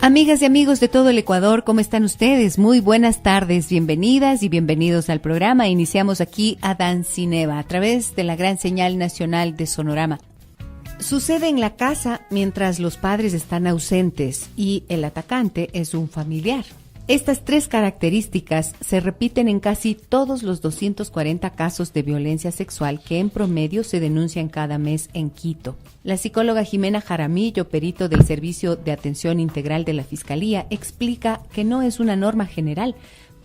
Amigas y amigos de todo el Ecuador, ¿cómo están ustedes? Muy buenas tardes, bienvenidas y bienvenidos al programa. Iniciamos aquí Adán Cineva a través de la gran señal nacional de Sonorama. Sucede en la casa mientras los padres están ausentes y el atacante es un familiar. Estas tres características se repiten en casi todos los 240 casos de violencia sexual que en promedio se denuncian cada mes en Quito. La psicóloga Jimena Jaramillo, perito del Servicio de Atención Integral de la Fiscalía, explica que no es una norma general,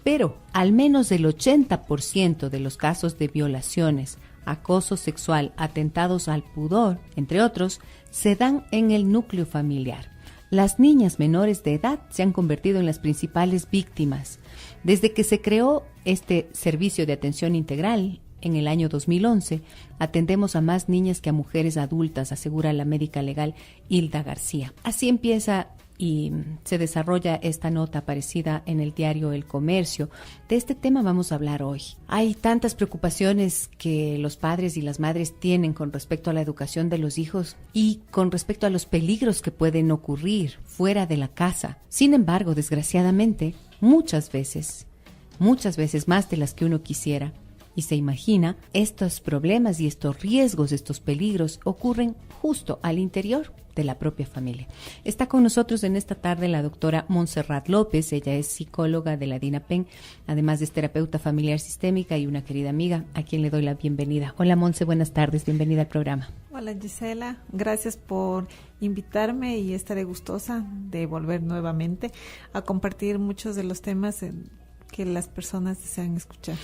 pero al menos el 80% de los casos de violaciones, acoso sexual, atentados al pudor, entre otros, se dan en el núcleo familiar. Las niñas menores de edad se han convertido en las principales víctimas. Desde que se creó este servicio de atención integral en el año 2011, atendemos a más niñas que a mujeres adultas, asegura la médica legal Hilda García. Así empieza y se desarrolla esta nota aparecida en el diario El Comercio. De este tema vamos a hablar hoy. Hay tantas preocupaciones que los padres y las madres tienen con respecto a la educación de los hijos y con respecto a los peligros que pueden ocurrir fuera de la casa. Sin embargo, desgraciadamente, muchas veces más de las que uno quisiera y se imagina, estos problemas y estos riesgos, estos peligros ocurren justo al interior de la propia familia. Está con nosotros en esta tarde la doctora Montserrat López. Ella es psicóloga de la DINAPEN, además es terapeuta familiar sistémica y una querida amiga a quien le doy la bienvenida. Hola Montse, buenas tardes, bienvenida al programa. Hola Gisela, gracias por invitarme y estaré gustosa de volver nuevamente a compartir muchos de los temas que las personas desean escuchar.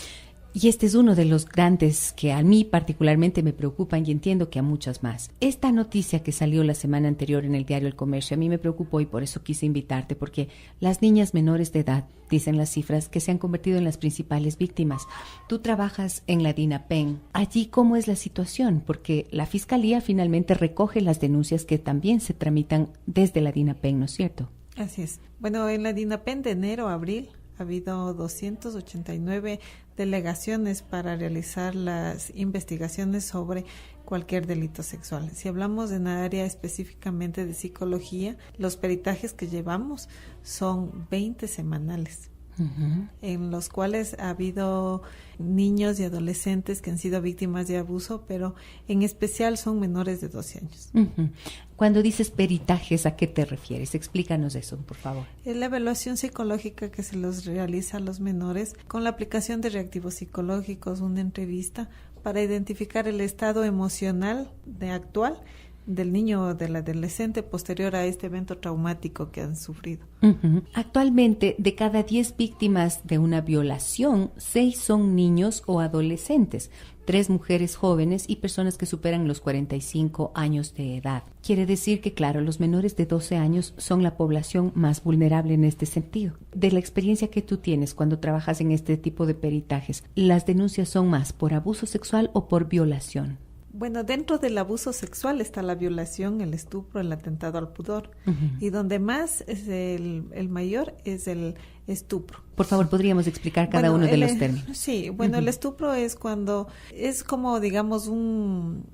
Y este es uno de los grandes que a mí particularmente me preocupan y entiendo que a muchas más. Esta noticia que salió la semana anterior en el diario El Comercio a mí me preocupó y por eso quise invitarte, porque las niñas menores de edad, dicen las cifras, que se han convertido en las principales víctimas. Tú trabajas en la DINAPEN. Allí, ¿cómo es la situación? Porque la Fiscalía finalmente recoge las denuncias que también se tramitan desde la DINAPEN, ¿no es cierto? Así es. Bueno, en la DINAPEN de enero a abril ha habido 289 delegaciones para realizar las investigaciones sobre cualquier delito sexual. Si hablamos en área específicamente de psicología, los peritajes que llevamos son 20 semanales. Uh-huh. En los cuales ha habido niños y adolescentes que han sido víctimas de abuso, pero en especial son menores de 12 años. Uh-huh. Cuando dices peritajes, ¿a qué te refieres? Explícanos eso, por favor. Es la evaluación psicológica que se los realiza a los menores con la aplicación de reactivos psicológicos, una entrevista para identificar el estado emocional actual del niño o del adolescente posterior a este evento traumático que han sufrido. Uh-huh. Actualmente, de cada 10 víctimas de una violación, 6 son niños o adolescentes, 3 mujeres jóvenes y personas que superan los 45 años de edad. Quiere decir que, claro, los menores de 12 años son la población más vulnerable en este sentido. De la experiencia que tú tienes cuando trabajas en este tipo de peritajes, ¿las denuncias son más por abuso sexual o por violación? Bueno, dentro del abuso sexual está la violación, el estupro, el atentado al pudor. Uh-huh. Y donde más es el mayor es el estupro. Por favor, ¿podríamos explicar cada uno de los términos? Sí, bueno, uh-huh. El estupro es cuando es como, digamos, un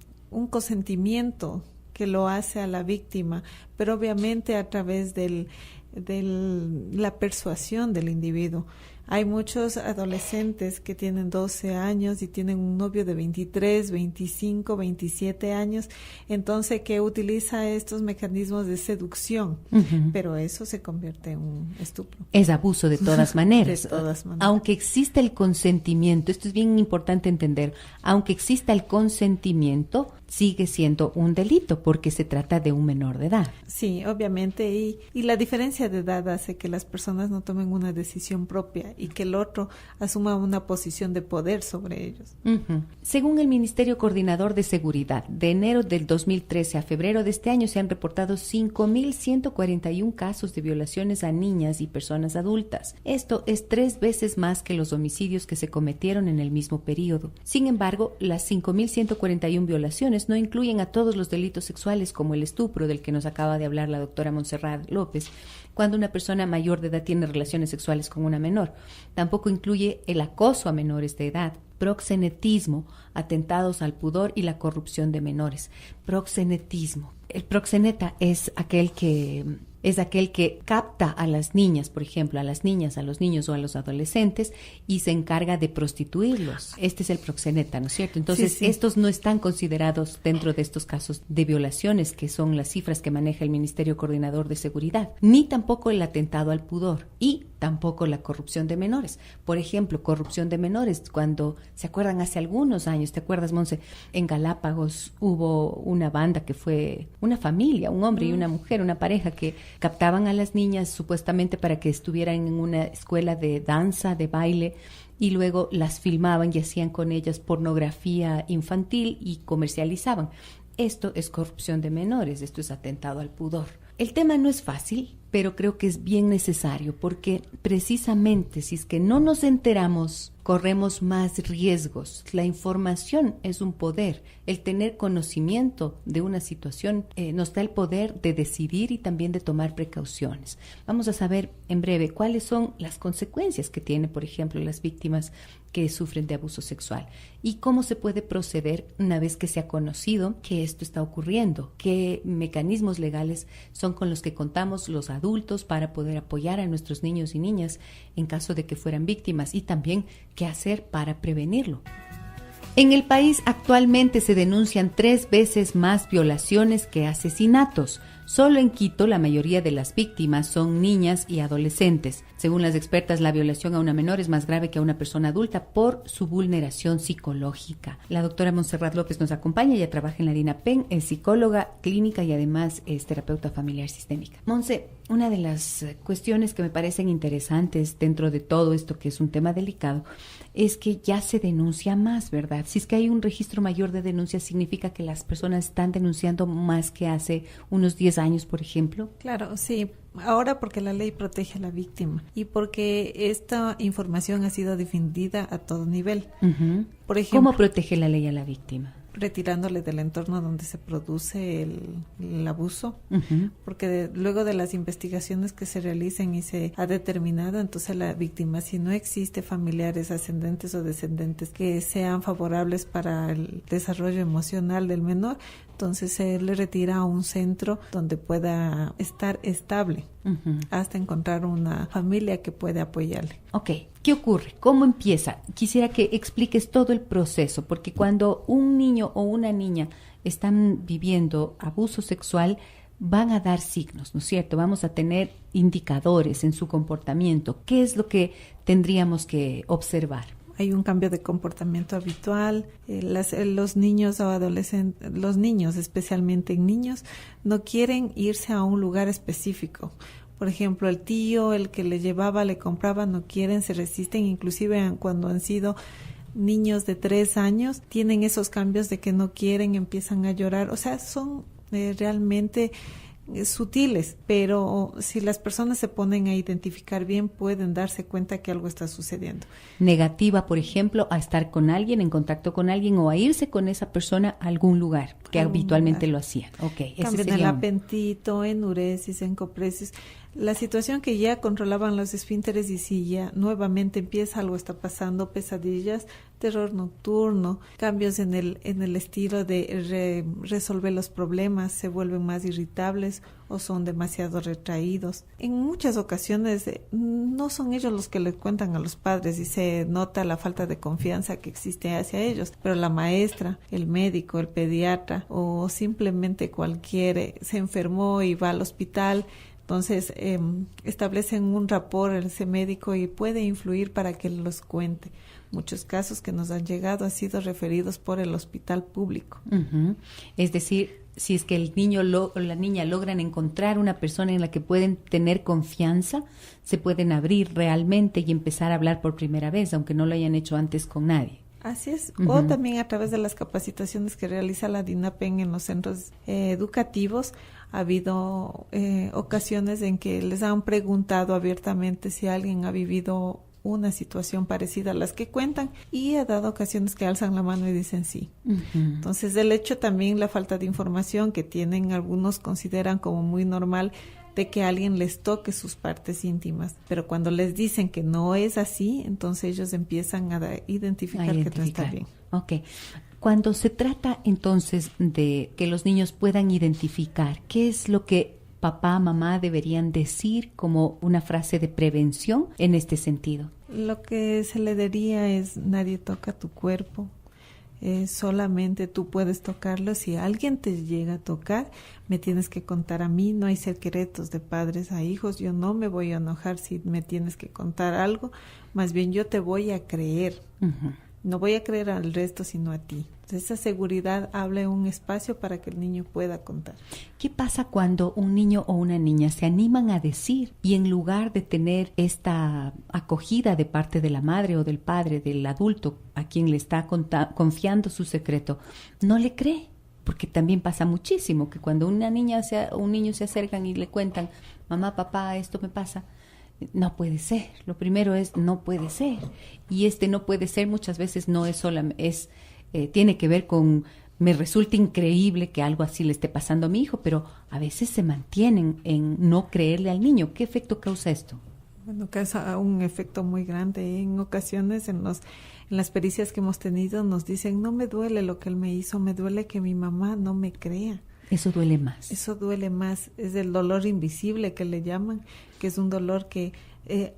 consentimiento que lo hace a la víctima, pero obviamente a través de la persuasión del individuo. Hay muchos adolescentes que tienen 12 años y tienen un novio de 23, 25, 27 años, entonces que utiliza estos mecanismos de seducción, uh-huh. Pero eso se convierte en un estupro. Es abuso de todas maneras. De todas maneras. Aunque exista el consentimiento, esto es bien importante entender, aunque exista el consentimiento, sigue siendo un delito porque se trata de un menor de edad. Sí, obviamente, y la diferencia de edad hace que las personas no tomen una decisión propia y que el otro asuma una posición de poder sobre ellos. Uh-huh. Según el Ministerio Coordinador de Seguridad, de enero del 2013 a febrero de este año se han reportado 5.141 casos de violaciones a niñas y personas adultas. Esto es 3 veces más que los homicidios que se cometieron en el mismo periodo. Sin embargo, las 5.141 violaciones no incluyen a todos los delitos sexuales como el estupro del que nos acaba de hablar la doctora Montserrat López, cuando una persona mayor de edad tiene relaciones sexuales con una menor. Tampoco incluye el acoso a menores de edad, proxenetismo, atentados al pudor y la corrupción de menores. Proxenetismo. El proxeneta es aquel que es aquel que capta a las niñas, por ejemplo, a las niñas, a los niños o a los adolescentes y se encarga de prostituirlos. Este es el proxeneta, ¿no es cierto? Entonces, sí. Estos no están considerados dentro de estos casos de violaciones, que son las cifras que maneja el Ministerio Coordinador de Seguridad, ni tampoco el atentado al pudor y tampoco la corrupción de menores. Por ejemplo, corrupción de menores, cuando, ¿se acuerdan? Hace algunos años, ¿te acuerdas, Monse? En Galápagos hubo una banda que fue una familia, un hombre y una mujer, una pareja que captaban a las niñas supuestamente para que estuvieran en una escuela de danza, de baile, y luego las filmaban y hacían con ellas pornografía infantil y comercializaban. Esto es corrupción de menores, esto es atentado al pudor. El tema no es fácil, pero creo que es bien necesario porque precisamente si es que no nos enteramos, corremos más riesgos. La información es un poder. El tener conocimiento de una situación nos da el poder de decidir y también de tomar precauciones. Vamos a saber en breve cuáles son las consecuencias que tienen, por ejemplo, las víctimas que sufren de abuso sexual y cómo se puede proceder una vez que se ha conocido que esto está ocurriendo, qué mecanismos legales son con los que contamos los adultos para poder apoyar a nuestros niños y niñas en caso de que fueran víctimas y también qué hacer para prevenirlo. En el país actualmente se denuncian 3 veces más violaciones que asesinatos. Solo en Quito la mayoría de las víctimas son niñas y adolescentes. Según las expertas, la violación a una menor es más grave que a una persona adulta por su vulneración psicológica. La doctora Montserrat López nos acompaña, ella trabaja en la DINAPEN, es psicóloga clínica y además es terapeuta familiar sistémica. Monse, una de las cuestiones que me parecen interesantes dentro de todo esto, que es un tema delicado, es que ya se denuncia más, ¿verdad? Si es que hay un registro mayor de denuncias, ¿significa que las personas están denunciando más que hace unos 10 años, por ejemplo? Claro, sí. Ahora porque la ley protege a la víctima y porque esta información ha sido difundida a todo nivel. Uh-huh. Por ejemplo, ¿cómo protege la ley a la víctima? Retirándole del entorno donde se produce el abuso, uh-huh. porque luego de las investigaciones que se realicen y se ha determinado, entonces la víctima, si no existe familiares ascendentes o descendentes que sean favorables para el desarrollo emocional del menor, entonces se le retira a un centro donde pueda estar estable, uh-huh. hasta encontrar una familia que pueda apoyarle. Ok, ¿qué ocurre? ¿Cómo empieza? Quisiera que expliques todo el proceso, porque cuando un niño o una niña están viviendo abuso sexual, van a dar signos, ¿no es cierto? Vamos a tener indicadores en su comportamiento. ¿Qué es lo que tendríamos que observar? Hay un cambio de comportamiento habitual, los niños o adolescentes, los niños, especialmente en niños, no quieren irse a un lugar específico. Por ejemplo, el tío, el que le llevaba, le compraba, no quieren, se resisten, inclusive cuando han sido niños de 3 años, tienen esos cambios de que no quieren, empiezan a llorar, o sea, son realmente sutiles, pero si las personas se ponen a identificar bien, pueden darse cuenta que algo está sucediendo. Negativa, por ejemplo, a estar con alguien, en contacto con alguien o a irse con esa persona a algún lugar que habitualmente lo hacían. Okay, cambian el apetito, enuresis, encopresis. La situación que ya controlaban los esfínteres y si ya nuevamente empieza, algo está pasando, pesadillas, terror nocturno, cambios en el estilo de resolver los problemas, se vuelven más irritables o son demasiado retraídos. En muchas ocasiones no son ellos los que le cuentan a los padres y se nota la falta de confianza que existe hacia ellos, pero la maestra, el médico, el pediatra o simplemente cualquiera se enfermó y va al hospital. Entonces establecen un rapport ese médico y puede influir para que los cuente. Muchos casos que nos han llegado han sido referidos por el hospital público. Uh-huh. Es decir, si es que el niño o la niña logran encontrar una persona en la que pueden tener confianza, se pueden abrir realmente y empezar a hablar por primera vez, aunque no lo hayan hecho antes con nadie. Así es, uh-huh. O también a través de las capacitaciones que realiza la DINAPEN en los centros educativos. Ha habido ocasiones en que les han preguntado abiertamente si alguien ha vivido una situación parecida a las que cuentan y ha dado ocasiones que alzan la mano y dicen sí. Uh-huh. Entonces, el hecho también, la falta de información que tienen, algunos consideran como muy normal de que alguien les toque sus partes íntimas, pero cuando les dicen que no es así, entonces ellos empiezan a identificar que no está bien. Okay. Cuando se trata entonces de que los niños puedan identificar qué es lo que papá, mamá deberían decir como una frase de prevención en este sentido? Lo que se le diría es: nadie toca tu cuerpo. Solamente tú puedes tocarlo. Si alguien te llega a tocar, me tienes que contar a mí. No hay secretos de padres a hijos. Yo no me voy a enojar si me tienes que contar algo. Más bien yo te voy a creer. Uh-huh. No voy a creer al resto, sino a ti. Entonces, esa seguridad abre un espacio para que el niño pueda contar. ¿Qué pasa cuando un niño o una niña se animan a decir y en lugar de tener esta acogida de parte de la madre o del padre, del adulto a quien le está confiando su secreto, no le cree? Porque también pasa muchísimo que cuando una niña o un niño se acercan y le cuentan: mamá, papá, esto me pasa. No puede ser. Lo primero es no puede ser. Y no puede ser muchas veces no es solamente, tiene que ver con: me resulta increíble que algo así le esté pasando a mi hijo, pero a veces se mantienen en no creerle al niño. ¿Qué efecto causa esto? Bueno, causa un efecto muy grande. En ocasiones en las pericias que hemos tenido nos dicen: no me duele lo que él me hizo, me duele que mi mamá no me crea. Eso duele más. Eso duele más. Es el dolor invisible que le llaman, que es un dolor que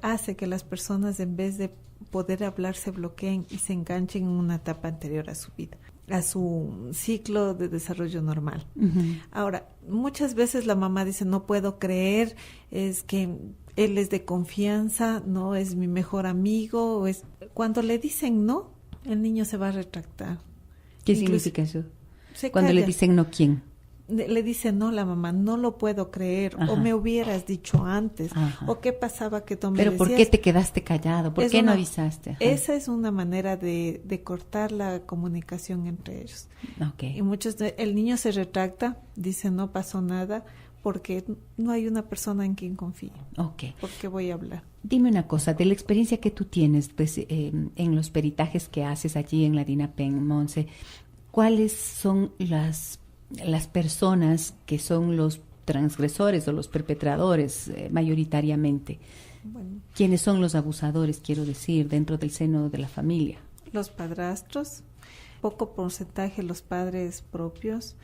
hace que las personas, en vez de poder hablar, se bloqueen y se enganchen en una etapa anterior a su vida, a su ciclo de desarrollo normal. Uh-huh. Ahora, muchas veces la mamá dice: no puedo creer, es que él es de confianza, no es mi mejor amigo. Cuando le dicen no, el niño se va a retractar. ¿Qué significa eso? Cuando le dicen no, ¿quién? Le dice no la mamá: no lo puedo creer. Ajá. O me hubieras dicho antes. Ajá. O qué pasaba que tú me Pero decías. ¿por qué te quedaste callado? ¿Por qué no avisaste? Ajá. Esa es una manera de cortar la comunicación entre ellos. Okay. Y el niño se retracta, dice: no pasó nada, porque no hay una persona en quien confíe. Okay. ¿Por qué voy a hablar? Dime una cosa, de la experiencia que tú tienes pues, en los peritajes que haces allí en la DINAPEN, Monse, ¿cuáles son las personas que son los transgresores o los perpetradores mayoritariamente? Bueno, ¿quiénes son los abusadores, quiero decir, dentro del seno de la familia? Los padrastros, poco porcentaje los padres propios,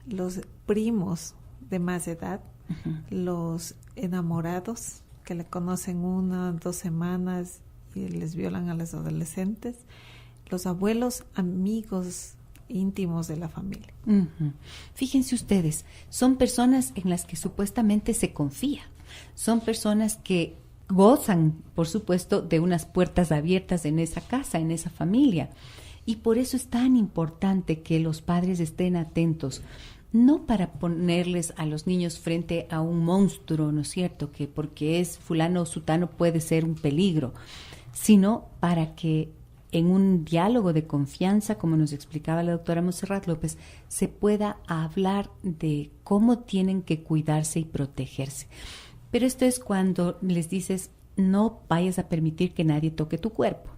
los primos de más edad, uh-huh. Los enamorados que le conocen 1 o 2 semanas y les violan a los adolescentes, los abuelos, amigos íntimos de la familia. Uh-huh. Fíjense ustedes, son personas en las que supuestamente se confía, son personas que gozan, por supuesto, de unas puertas abiertas en esa casa, en esa familia, y por eso es tan importante que los padres estén atentos, no para ponerles a los niños frente a un monstruo, ¿no es cierto?, que porque es fulano o sutano puede ser un peligro, sino para que en un diálogo de confianza, como nos explicaba la doctora Montserrat López, se pueda hablar de cómo tienen que cuidarse y protegerse. Pero esto es cuando les dices: no vayas a permitir que nadie toque tu cuerpo.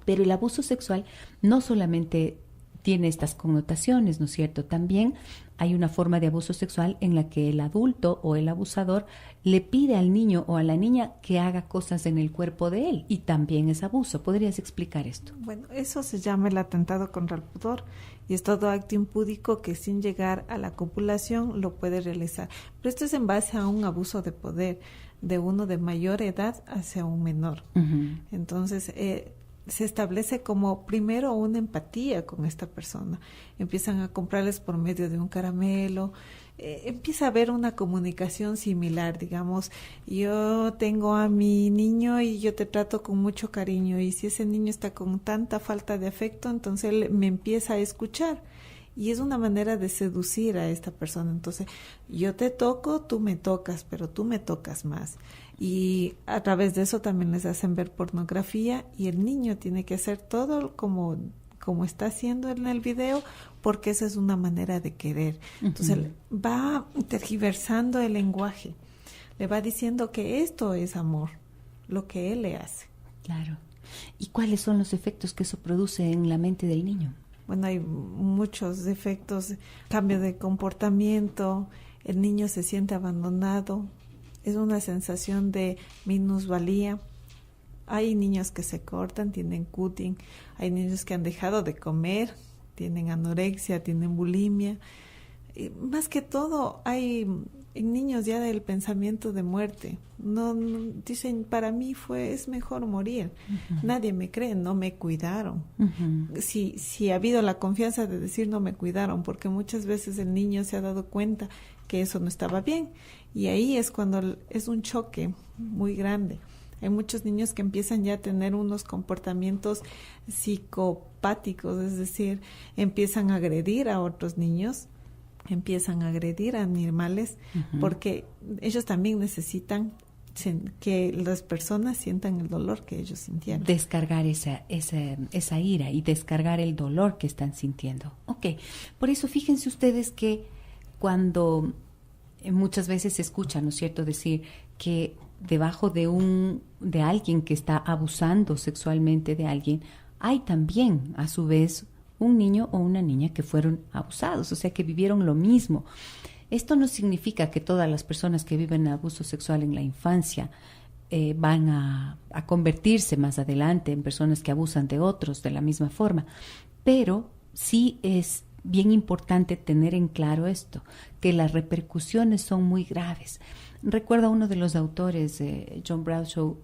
Pero el abuso sexual no solamente tiene estas connotaciones, ¿no es cierto? También hay una forma de abuso sexual en la que el adulto o el abusador le pide al niño o a la niña que haga cosas en el cuerpo de él, y también es abuso. ¿Podrías explicar esto? Bueno, eso se llama el atentado contra el pudor y es todo acto impúdico que sin llegar a la copulación lo puede realizar. Pero esto es en base a un abuso de poder de uno de mayor edad hacia un menor. Uh-huh. Entonces, se establece como primero una empatía con esta persona. Empiezan a comprarles por medio de un caramelo, empieza a haber una comunicación similar, digamos: yo tengo a mi niño y yo te trato con mucho cariño, y si ese niño está con tanta falta de afecto, entonces él me empieza a escuchar. Y es una manera de seducir a esta persona. Entonces, yo te toco, tú me tocas, pero tú me tocas más. Y a través de eso también les hacen ver pornografía, y el niño tiene que hacer todo como está haciendo en el video, porque esa es una manera de querer. Entonces, uh-huh. Va tergiversando el lenguaje, le va diciendo que esto es amor, lo que él le hace. Claro. ¿Y cuáles son los efectos que eso produce en la mente del niño? Bueno, hay muchos efectos: cambio de comportamiento, el niño se siente abandonado, es una sensación de minusvalía. Hay niños que se cortan, tienen cutting, hay niños que han dejado de comer, tienen anorexia, tienen bulimia. Y más que todo, hay en niños ya del pensamiento de muerte. No, dicen, para mí es mejor morir. Nadie me cree, no me cuidaron. Si ha habido la confianza de decir no me cuidaron, porque muchas veces el niño se ha dado cuenta que eso no estaba bien. Y ahí es cuando es un choque muy grande. Hay muchos niños que empiezan ya a tener unos comportamientos psicopáticos, es decir, empiezan a agredir a otros niños, empiezan a agredir a animales, porque ellos también necesitan que las personas sientan el dolor que ellos sintieron. Descargar esa ira y descargar el dolor que están sintiendo. Ok, por eso fíjense ustedes que cuando muchas veces se escucha, ¿no es cierto?, decir que debajo de alguien que está abusando sexualmente de alguien, hay también, a su vez, un niño o una niña que fueron abusados, o sea, que vivieron lo mismo. Esto no significa que todas las personas que viven abuso sexual en la infancia van a convertirse más adelante en personas que abusan de otros de la misma forma, pero sí es bien importante tener en claro esto, que las repercusiones son muy graves. Recuerdo a uno de los autores, John Bradshaw,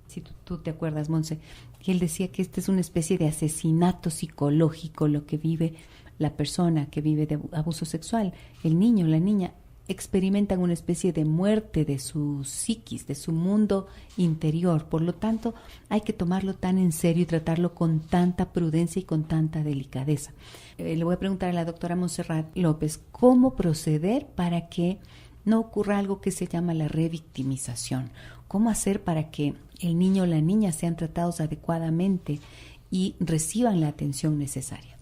si tú te acuerdas, Monse, que él decía que esta es una especie de asesinato psicológico lo que vive la persona que vive de abuso sexual. El niño, la niña, experimentan una especie de muerte de su psiquis, de su mundo interior. Por lo tanto, hay que tomarlo tan en serio y tratarlo con tanta prudencia y con tanta delicadeza. Le voy a preguntar a la doctora Montserrat López, ¿cómo proceder para que no ocurra algo que se llama la revictimización? ¿Cómo hacer para que el niño o la niña sean tratados adecuadamente y reciban la atención necesaria?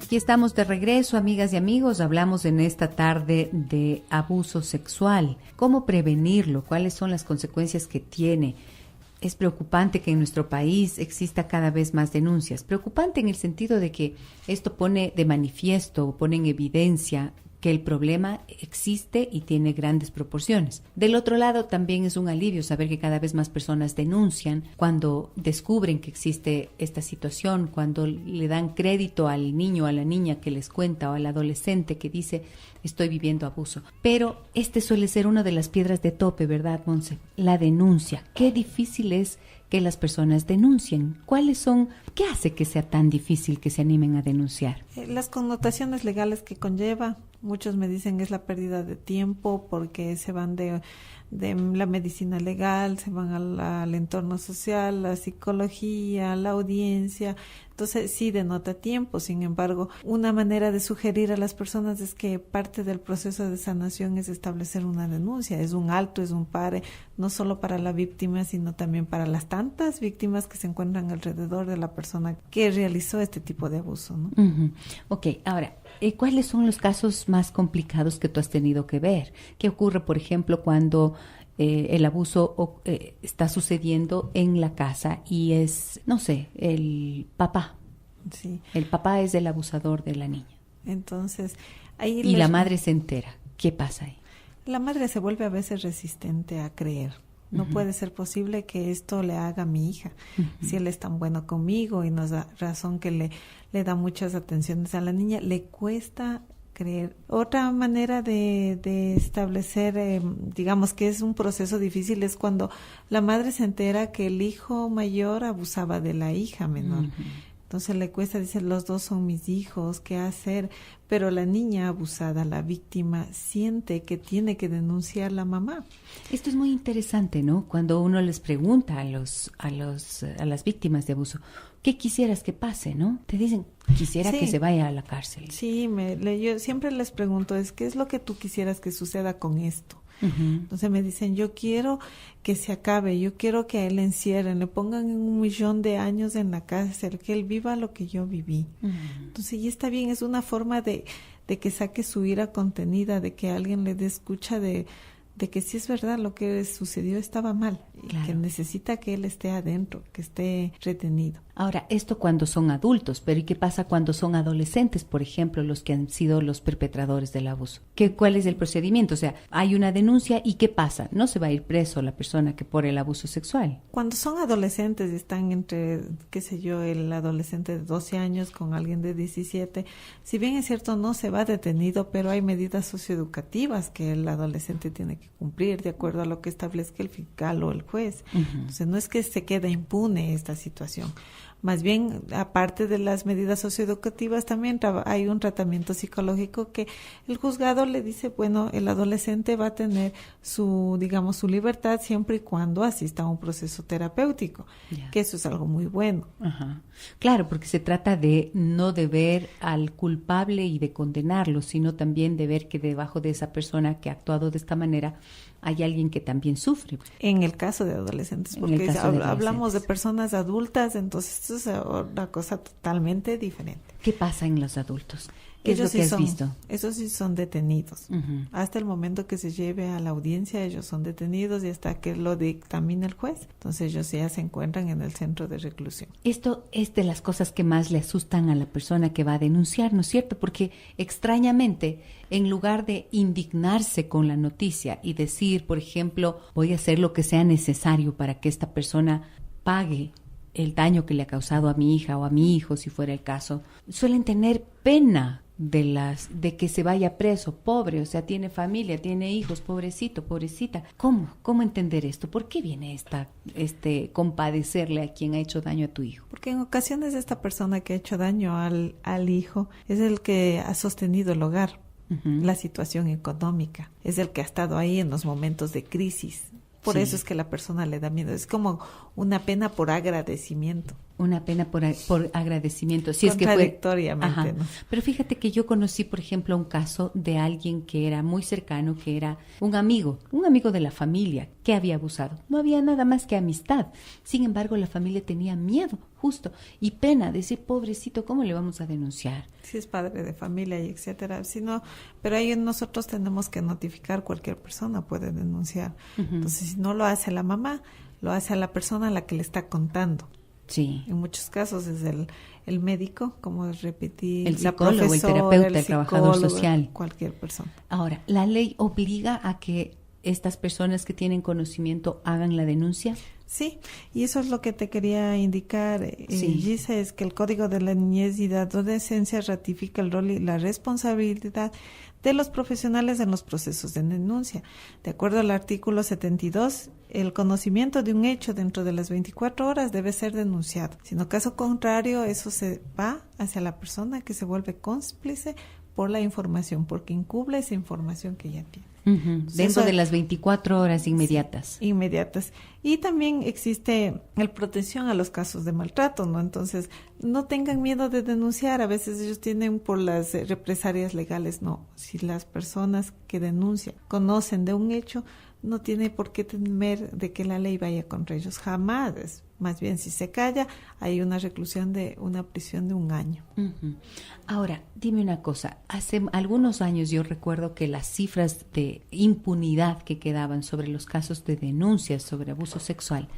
Aquí estamos de regreso, amigas y amigos. Hablamos en esta tarde de abuso sexual. ¿Cómo prevenirlo? ¿Cuáles son las consecuencias que tiene? Es preocupante que en nuestro país exista cada vez más denuncias. Preocupante en el sentido de que esto pone de manifiesto o pone en evidencia que el problema existe y tiene grandes proporciones. Del otro lado, también es un alivio saber que cada vez más personas denuncian cuando descubren que existe esta situación, cuando le dan crédito al niño o a la niña que les cuenta o al adolescente que dice estoy viviendo abuso. Pero este suele ser una de las piedras de tope, ¿verdad, Monse? La denuncia. Qué difícil es que las personas denuncien. ¿Qué hace que sea tan difícil que se animen a denunciar? Las connotaciones legales que conlleva. Muchos me dicen que es la pérdida de tiempo porque se van de la medicina legal, se van al entorno social, la psicología, la audiencia. Entonces sí denota tiempo. Sin embargo, una manera de sugerir a las personas es que parte del proceso de sanación es establecer una denuncia. Es un alto, es un pare, no solo para la víctima, sino también para las tantas víctimas que se encuentran alrededor de la persona que realizó este tipo de abuso, ¿no? Ok, ahora, ¿cuáles son los casos más complicados que tú has tenido que ver? ¿Qué ocurre, por ejemplo, cuando el abuso está sucediendo en la casa y es, no sé, el papá? Sí. El papá es el abusador de la niña. Entonces, ahí y la madre se entera. ¿Qué pasa ahí? La madre se vuelve a veces resistente a creer. No puede ser posible que esto le haga a mi hija. Si él es tan bueno conmigo y nos da razón que le da muchas atenciones a la niña, le cuesta creer. Otra manera de establecer, digamos que es un proceso difícil, es cuando la madre se entera que el hijo mayor abusaba de la hija menor. Entonces le cuesta, dice, los dos son mis hijos, ¿qué hacer? Pero la niña abusada, la víctima, siente que tiene que denunciar a la mamá. Esto es muy interesante, ¿no? Cuando uno les pregunta a las víctimas de abuso, ¿qué quisieras que pase, no? Te dicen, quisiera que se vaya a la cárcel. Sí, yo siempre les pregunto, ¿qué es lo que tú quisieras que suceda con esto? Entonces me dicen, yo quiero que se acabe, yo quiero que a él le encierren, le pongan 1,000,000 de años en la cárcel, que él viva lo que yo viví. Entonces, y está bien, es una forma de que saque su ira contenida, de que alguien le dé escucha de que sí es verdad, lo que sucedió estaba mal. Claro. que necesita que él esté adentro, que esté retenido. Ahora, esto cuando son adultos, pero ¿y qué pasa cuando son adolescentes, por ejemplo, los que han sido los perpetradores del abuso? ¿Cuál es el procedimiento? O sea, hay una denuncia y ¿qué pasa? No se va a ir preso la persona que por el abuso sexual. Cuando son adolescentes, están entre, qué sé yo, el adolescente de 12 años con alguien de 17, si bien es cierto no se va detenido, pero hay medidas socioeducativas que el adolescente tiene que cumplir de acuerdo a lo que establezca el fiscal o el juez. Entonces no es que se quede impune esta situación. Más bien, aparte de las medidas socioeducativas, también hay un tratamiento psicológico que el juzgado le dice, bueno, el adolescente va a tener su, digamos, su libertad siempre y cuando asista a un proceso terapéutico, que eso es algo muy bueno. Ajá. Claro, porque se trata de no de ver al culpable y de condenarlo, sino también de ver que debajo de esa persona que ha actuado de esta manera hay alguien que también sufre. En el caso de adolescentes, porque hablamos de personas adultas, entonces esto es una cosa totalmente diferente. ¿Qué pasa en los adultos? ¿Qué ellos es lo que has visto? Esos sí son detenidos. Hasta el momento que se lleve a la audiencia, ellos son detenidos y hasta que lo dictamine el juez. Entonces ellos ya se encuentran en el centro de reclusión. Esto es de las cosas que más le asustan a la persona que va a denunciar, ¿no es cierto? Porque extrañamente, en lugar de indignarse con la noticia y decir, por ejemplo, voy a hacer lo que sea necesario para que esta persona pague el daño que le ha causado a mi hija o a mi hijo, si fuera el caso, suelen tener pena de que se vaya preso, pobre, o sea, tiene familia, tiene hijos, pobrecito, pobrecita. ¿Cómo entender esto? ¿Por qué viene compadecerle a quien ha hecho daño a tu hijo? Porque en ocasiones esta persona que ha hecho daño al hijo es el que ha sostenido el hogar, la situación económica, es el que ha estado ahí en los momentos de crisis. Por eso es que la persona le da miedo. Es como una pena por agradecimiento. Una pena por agradecimiento. Si contradictoriamente, es que ¿no? Pero fíjate que yo conocí, por ejemplo, un caso de alguien que era muy cercano, que era un amigo de la familia que había abusado. No había nada más que amistad. Sin embargo, la familia tenía miedo, justo, y pena, decir, pobrecito, ¿cómo le vamos a denunciar? Si es padre de familia y etcétera. Si no, pero ahí nosotros tenemos que notificar, cualquier persona puede denunciar. Entonces, si no lo hace la mamá, lo hace a la persona a la que le está contando. Sí. En muchos casos es el médico, como repetí, el psicólogo, el terapeuta, el trabajador social. Cualquier persona. Ahora, ¿la ley obliga a que estas personas que tienen conocimiento hagan la denuncia? Sí, y eso es lo que te quería indicar, Gisa, es que el Código de la Niñez y la Adolescencia ratifica el rol y la responsabilidad de los profesionales en los procesos de denuncia. De acuerdo al artículo 72, el conocimiento de un hecho dentro de las 24 horas debe ser denunciado. Si no, caso contrario, eso se va hacia la persona que se vuelve cómplice por la información, porque encubre esa información que ya tiene. Dentro de las 24 horas inmediatas. Sí, inmediatas. Y también existe el protección a los casos de maltrato, ¿no? Entonces, no tengan miedo de denunciar. A veces ellos tienen por las represalias legales, no. Si las personas que denuncian conocen de un hecho, no tiene por qué temer de que la ley vaya contra ellos. Jamás. Más bien, si se calla, hay una reclusión una prisión de 1 año. Ahora, dime una cosa. Hace algunos años yo recuerdo que las cifras de impunidad que quedaban sobre los casos de denuncias sobre abuso sexual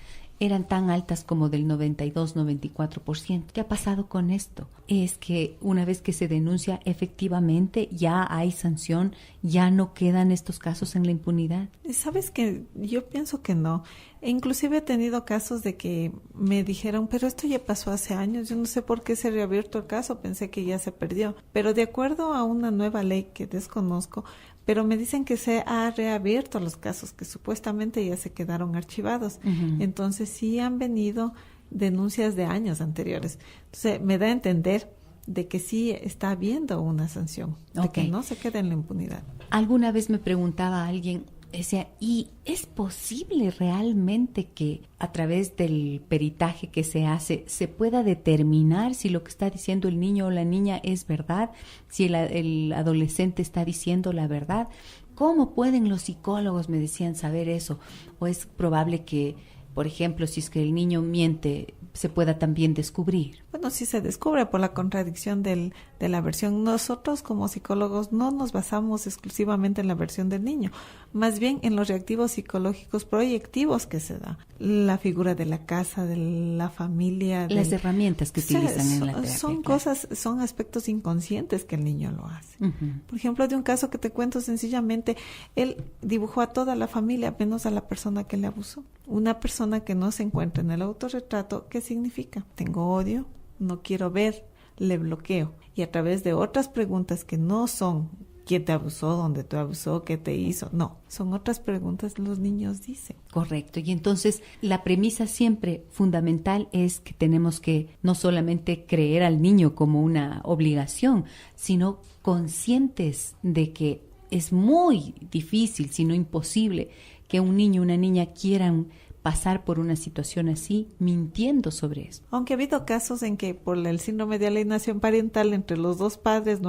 eran tan altas como del 92-94%. ¿Qué ha pasado con esto? Es que una vez que se denuncia, efectivamente ya hay sanción, ya no quedan estos casos en la impunidad. ¿Sabes qué? Yo pienso que no. E inclusive he tenido casos de que me dijeron, pero esto ya pasó hace años, yo no sé por qué se ha reabierto el caso, pensé que ya se perdió. Pero de acuerdo a una nueva ley que desconozco, pero me dicen que se ha reabierto los casos que supuestamente ya se quedaron archivados. Entonces sí han venido denuncias de años anteriores. Entonces me da a entender de que sí está habiendo una sanción, de que no se quede en la impunidad. Alguna vez me preguntaba a alguien, decía, ¿y es posible realmente que a través del peritaje que se hace se pueda determinar si lo que está diciendo el niño o la niña es verdad, si el adolescente está diciendo la verdad? ¿Cómo pueden los psicólogos, me decían, saber eso? ¿O es probable que por ejemplo, si es que el niño miente, se pueda también descubrir? Bueno, si se descubre por la contradicción de la versión, nosotros como psicólogos no nos basamos exclusivamente en la versión del niño, más bien en los reactivos psicológicos proyectivos que se da. La figura de la casa, de la familia. Las herramientas que utilizan en la terapia. Son cosas, son aspectos inconscientes que el niño lo hace. Por ejemplo, de un caso que te cuento sencillamente, él dibujó a toda la familia, menos a la persona que le abusó. Una persona que no se encuentra en el autorretrato, ¿qué significa? Tengo odio, no quiero ver, le bloqueo. Y a través de otras preguntas que no son quién te abusó, dónde te abusó, qué te hizo, no, son otras preguntas los niños dicen. Correcto, y entonces la premisa siempre fundamental es que tenemos que no solamente creer al niño como una obligación, sino conscientes de que es muy difícil, si no imposible, que un niño o una niña quieran pasar por una situación así, mintiendo sobre eso. Aunque ha habido casos en que por el síndrome de alienación parental entre los dos padres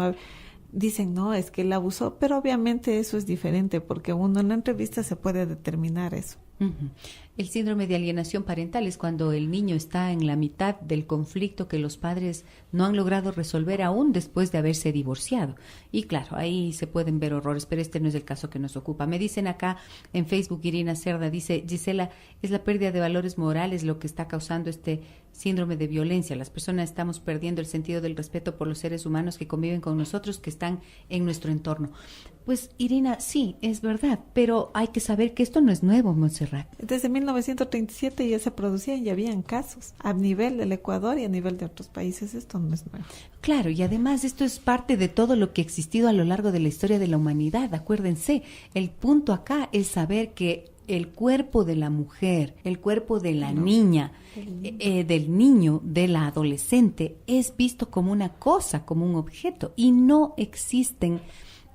dicen, no, es que él abusó, pero obviamente eso es diferente porque uno en la entrevista se puede determinar eso. Uh-huh. El síndrome de alienación parental es cuando el niño está en la mitad del conflicto que los padres no han logrado resolver aún después de haberse divorciado. Y claro, ahí se pueden ver horrores, pero este no es el caso que nos ocupa. Me dicen acá en Facebook, Irina Cerda, dice, Gisela, es la pérdida de valores morales lo que está causando este síndrome de violencia. Las personas estamos perdiendo el sentido del respeto por los seres humanos que conviven con nosotros, que están en nuestro entorno. Pues, Irina, sí, es verdad, pero hay que saber que esto no es nuevo, Montserrat. Desde 1937 ya se producían, ya habían casos a nivel del Ecuador y a nivel de otros países. Esto no es nuevo. Claro, y además esto es parte de todo lo que ha existido a lo largo de la historia de la humanidad. Acuérdense, el punto acá es saber que el cuerpo de la mujer, el cuerpo de la niña, del niño, de la adolescente, es visto como una cosa, como un objeto, y no existen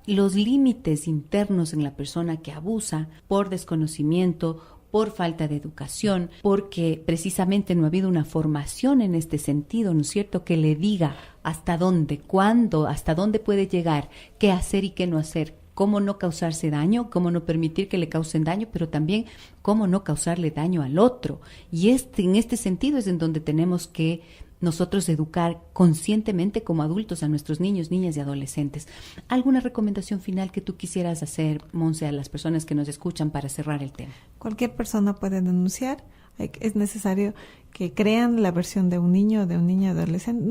los límites internos en la persona que abusa por desconocimiento, por falta de educación, porque precisamente no ha habido una formación en este sentido, ¿no es cierto?, que le diga hasta dónde, cuándo, hasta dónde puede llegar, qué hacer y qué no hacer, cómo no causarse daño, cómo no permitir que le causen daño, pero también cómo no causarle daño al otro. Y en este sentido es en donde tenemos que nosotros educar conscientemente como adultos a nuestros niños, niñas y adolescentes. ¿Alguna recomendación final que tú quisieras hacer, Monse, a las personas que nos escuchan para cerrar el tema? Cualquier persona puede denunciar. Es necesario que crean la versión de un niño o de un niño adolescente.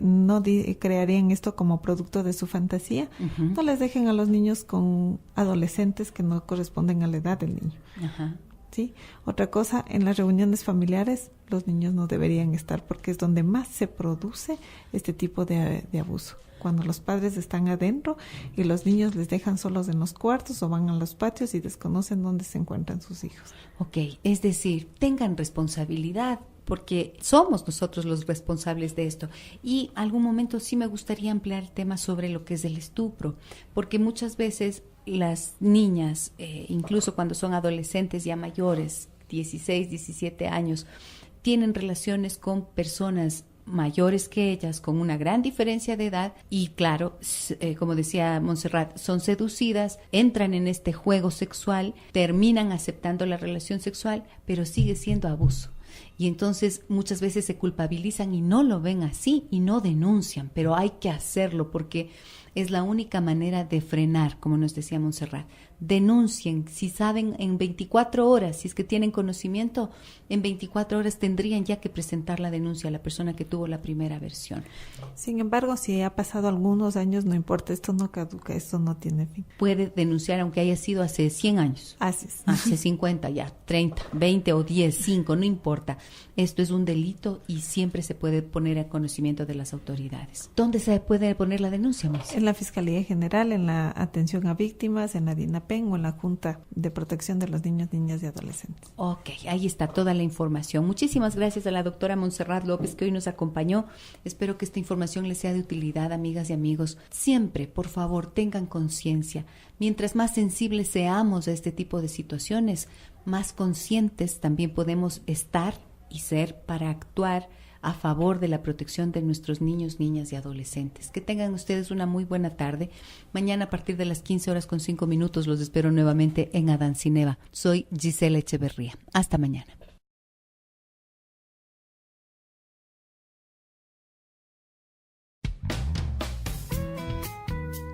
No crearían esto como producto de su fantasía. Uh-huh. No les dejen a los niños con adolescentes que no corresponden a la edad del niño. Uh-huh. ¿Sí? Otra cosa, en las reuniones familiares los niños no deberían estar porque es donde más se produce este tipo de abuso. Cuando los padres están adentro y los niños les dejan solos en los cuartos o van a los patios y desconocen dónde se encuentran sus hijos. Ok, es decir, tengan responsabilidad porque somos nosotros los responsables de esto. Y algún momento sí me gustaría ampliar el tema sobre lo que es el estupro, porque muchas veces las niñas, incluso cuando son adolescentes ya mayores, 16, 17 años, tienen relaciones con personas mayores que ellas, con una gran diferencia de edad y claro, como decía Montserrat, son seducidas, entran en este juego sexual, terminan aceptando la relación sexual, pero sigue siendo abuso. Y entonces muchas veces se culpabilizan y no lo ven así y no denuncian, pero hay que hacerlo porque es la única manera de frenar, como nos decía Montserrat. Denuncien, si saben, en 24 horas, si es que tienen conocimiento, en 24 horas tendrían ya que presentar la denuncia a la persona que tuvo la primera versión. Sin embargo, si ha pasado algunos años, no importa, esto no caduca, esto no tiene fin. Puede denunciar aunque haya sido hace 100 años. Hace 50 ya, 30, 20 o 10, 5, no importa. Esto es un delito y siempre se puede poner a conocimiento de las autoridades. ¿Dónde se puede poner la denuncia, Monse? En la Fiscalía General, en la Atención a Víctimas, en la DINAPEN o en la Junta de Protección de los Niños, Niñas y Adolescentes. Ok, ahí está toda la información. Muchísimas gracias a la doctora Montserrat López que hoy nos acompañó. Espero que esta información les sea de utilidad, amigas y amigos. Siempre, por favor, tengan conciencia. Mientras más sensibles seamos a este tipo de situaciones, más conscientes también podemos estar y ser para actuar a favor de la protección de nuestros niños, niñas y adolescentes. Que tengan ustedes una muy buena tarde. Mañana a partir de las 15:05 los espero nuevamente en Adán Cineva. Soy Gisela Echeverría. Hasta mañana.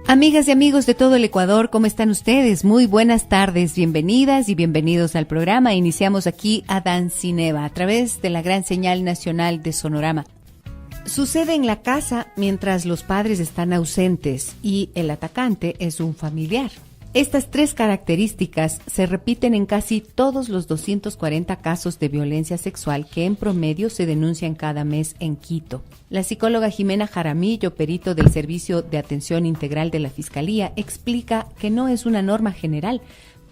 Amigas y amigos de todo el Ecuador, ¿cómo están ustedes? Muy buenas tardes, bienvenidas y bienvenidos al programa. Iniciamos aquí a Dancineva a través de la gran señal nacional de Sonorama. Sucede en la casa mientras los padres están ausentes y el atacante es un familiar. Estas tres características se repiten en casi todos los 240 casos de violencia sexual que en promedio se denuncian cada mes en Quito. La psicóloga Jimena Jaramillo, perito del Servicio de Atención Integral de la Fiscalía, explica que no es una norma general,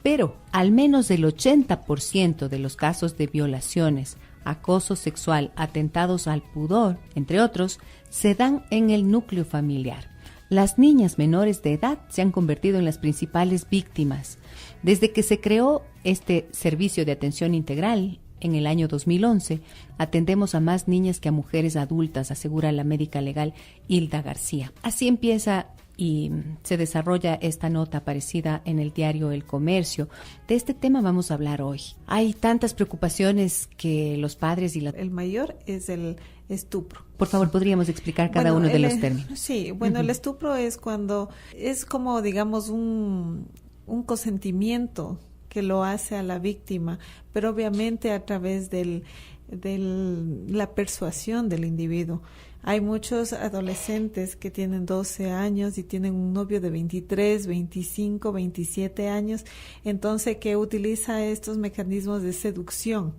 pero al menos el 80% de los casos de violaciones, acoso sexual, atentados al pudor, entre otros, se dan en el núcleo familiar. Las niñas menores de edad se han convertido en las principales víctimas. Desde que se creó este servicio de atención integral en el año 2011, atendemos a más niñas que a mujeres adultas, asegura la médica legal Hilda García. Así empieza y se desarrolla esta nota aparecida en el diario El Comercio. De este tema vamos a hablar hoy. Hay tantas preocupaciones que los padres y El mayor es el estupro. Por favor, ¿podríamos explicar cada uno de los términos? Sí, bueno, el estupro es cuando es como, digamos, un consentimiento que lo hace a la víctima, pero obviamente a través de la persuasión del individuo. Hay muchos adolescentes que tienen 12 años y tienen un novio de 23, 25, 27 años, entonces que utiliza estos mecanismos de seducción,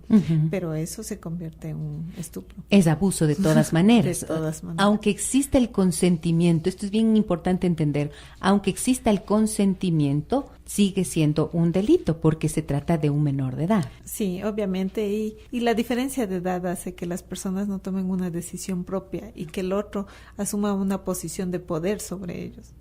pero eso se convierte en un estupro. Es abuso de todas maneras. De todas maneras. Aunque exista el consentimiento, esto es bien importante entender, aunque exista el consentimiento, sigue siendo un delito porque se trata de un menor de edad. Sí, obviamente, y la diferencia de edad hace que las personas no tomen una decisión propia y que el otro asuma una posición de poder sobre ellos.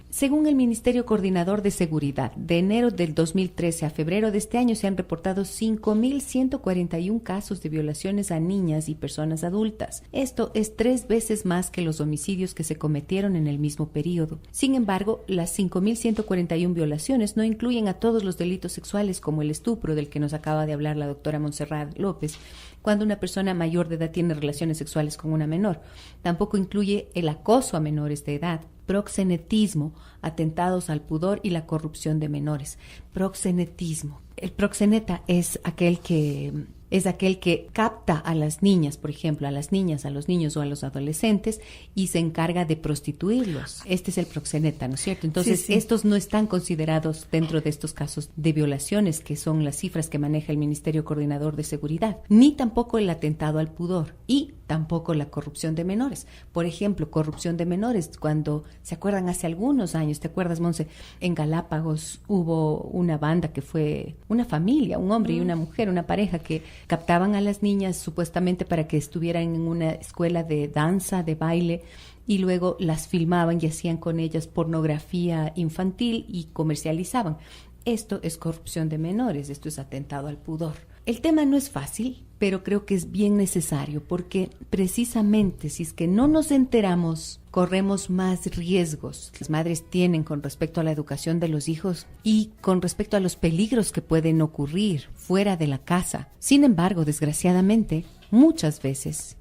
Según el Ministerio Coordinador de Seguridad, de enero del 2013 a febrero de este año se han reportado 5.141 casos de violaciones a niñas y personas adultas. Esto es 3 veces más que los homicidios que se cometieron en el mismo periodo. Sin embargo, las 5.141 violaciones no incluyen a todos los delitos sexuales como el estupro del que nos acaba de hablar la doctora Montserrat López, cuando una persona mayor de edad tiene relaciones sexuales con una menor. Tampoco incluye el acoso a menores de edad, proxenetismo, atentados al pudor y la corrupción de menores. Proxenetismo. El proxeneta es aquel que capta a las niñas, por ejemplo, a las niñas, a los niños o a los adolescentes y se encarga de prostituirlos. Este es el proxeneta, ¿no es cierto? Entonces, sí. Estos no están considerados dentro de estos casos de violaciones, que son las cifras que maneja el Ministerio Coordinador de Seguridad, ni tampoco el atentado al pudor y tampoco la corrupción de menores. Por ejemplo, corrupción de menores, cuando, ¿se acuerdan? Hace algunos años, ¿te acuerdas, Monse? En Galápagos hubo una banda que fue una familia, un hombre y una mujer, una pareja que captaban a las niñas supuestamente para que estuvieran en una escuela de danza, de baile, y luego las filmaban y hacían con ellas pornografía infantil y comercializaban. Esto es corrupción de menores, esto es atentado al pudor. El tema no es fácil, pero creo que es bien necesario porque precisamente si es que no nos enteramos, corremos más riesgos. Las madres tienen con respecto a la educación de los hijos y con respecto a los peligros que pueden ocurrir fuera de la casa. Sin embargo, desgraciadamente, muchas veces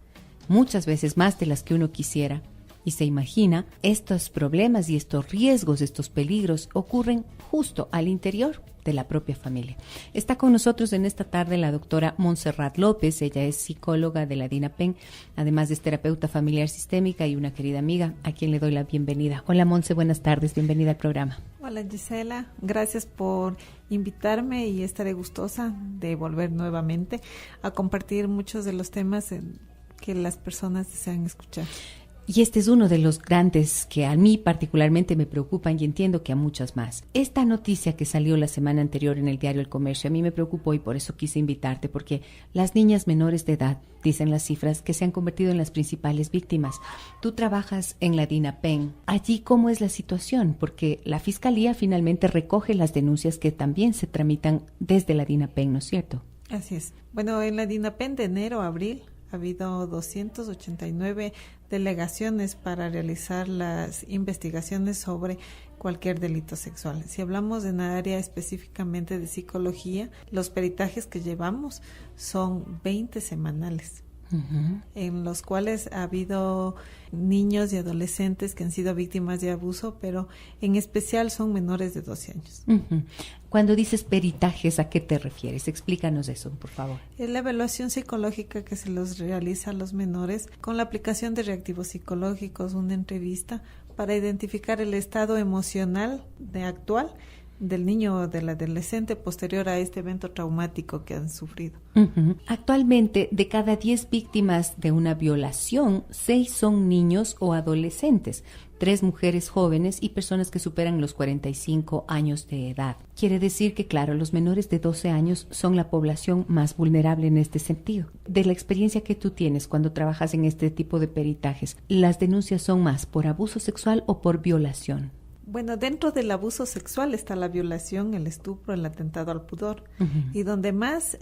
más de las que uno quisiera y se imagina, estos problemas y estos riesgos, estos peligros ocurren justo al interior de la propia familia. Está con nosotros en esta tarde la doctora Montserrat López. Ella es psicóloga de la DINAPEN, además es terapeuta familiar sistémica y una querida amiga a quien le doy la bienvenida. Hola Montse, buenas tardes, bienvenida al programa. Hola Gisela, gracias por invitarme y estaré gustosa de volver nuevamente a compartir muchos de los temas que las personas desean escuchar. Y este es uno de los grandes que a mí particularmente me preocupan y entiendo que a muchas más. Esta noticia que salió la semana anterior en el diario El Comercio a mí me preocupó y por eso quise invitarte, porque las niñas menores de edad, dicen las cifras, que se han convertido en las principales víctimas. Tú trabajas en la DINAPEN. Allí, ¿cómo es la situación? Porque la Fiscalía finalmente recoge las denuncias que también se tramitan desde la DINAPEN, ¿no es cierto? Así es. Bueno, en la DINAPEN de enero a abril ha habido 289 delegaciones para realizar las investigaciones sobre cualquier delito sexual. Si hablamos en área específicamente de psicología, los peritajes que llevamos son 20 semanales. en los cuales ha habido niños y adolescentes que han sido víctimas de abuso, pero en especial son menores de 12 años. Cuando dices peritajes, ¿a qué te refieres? Explícanos eso, por favor. Es la evaluación psicológica que se los realiza a los menores con la aplicación de reactivos psicológicos, una entrevista para identificar el estado emocional actual del niño o del adolescente posterior a este evento traumático que han sufrido. Actualmente, de cada 10 víctimas de una violación, 6 son niños o adolescentes, 3 mujeres jóvenes y personas que superan los 45 años de edad. Quiere decir que, claro, los menores de 12 años son la población más vulnerable en este sentido. De la experiencia que tú tienes cuando trabajas en este tipo de peritajes, ¿las denuncias son más por abuso sexual o por violación? Bueno, dentro del abuso sexual está la violación, el estupro, el atentado al pudor. Y donde más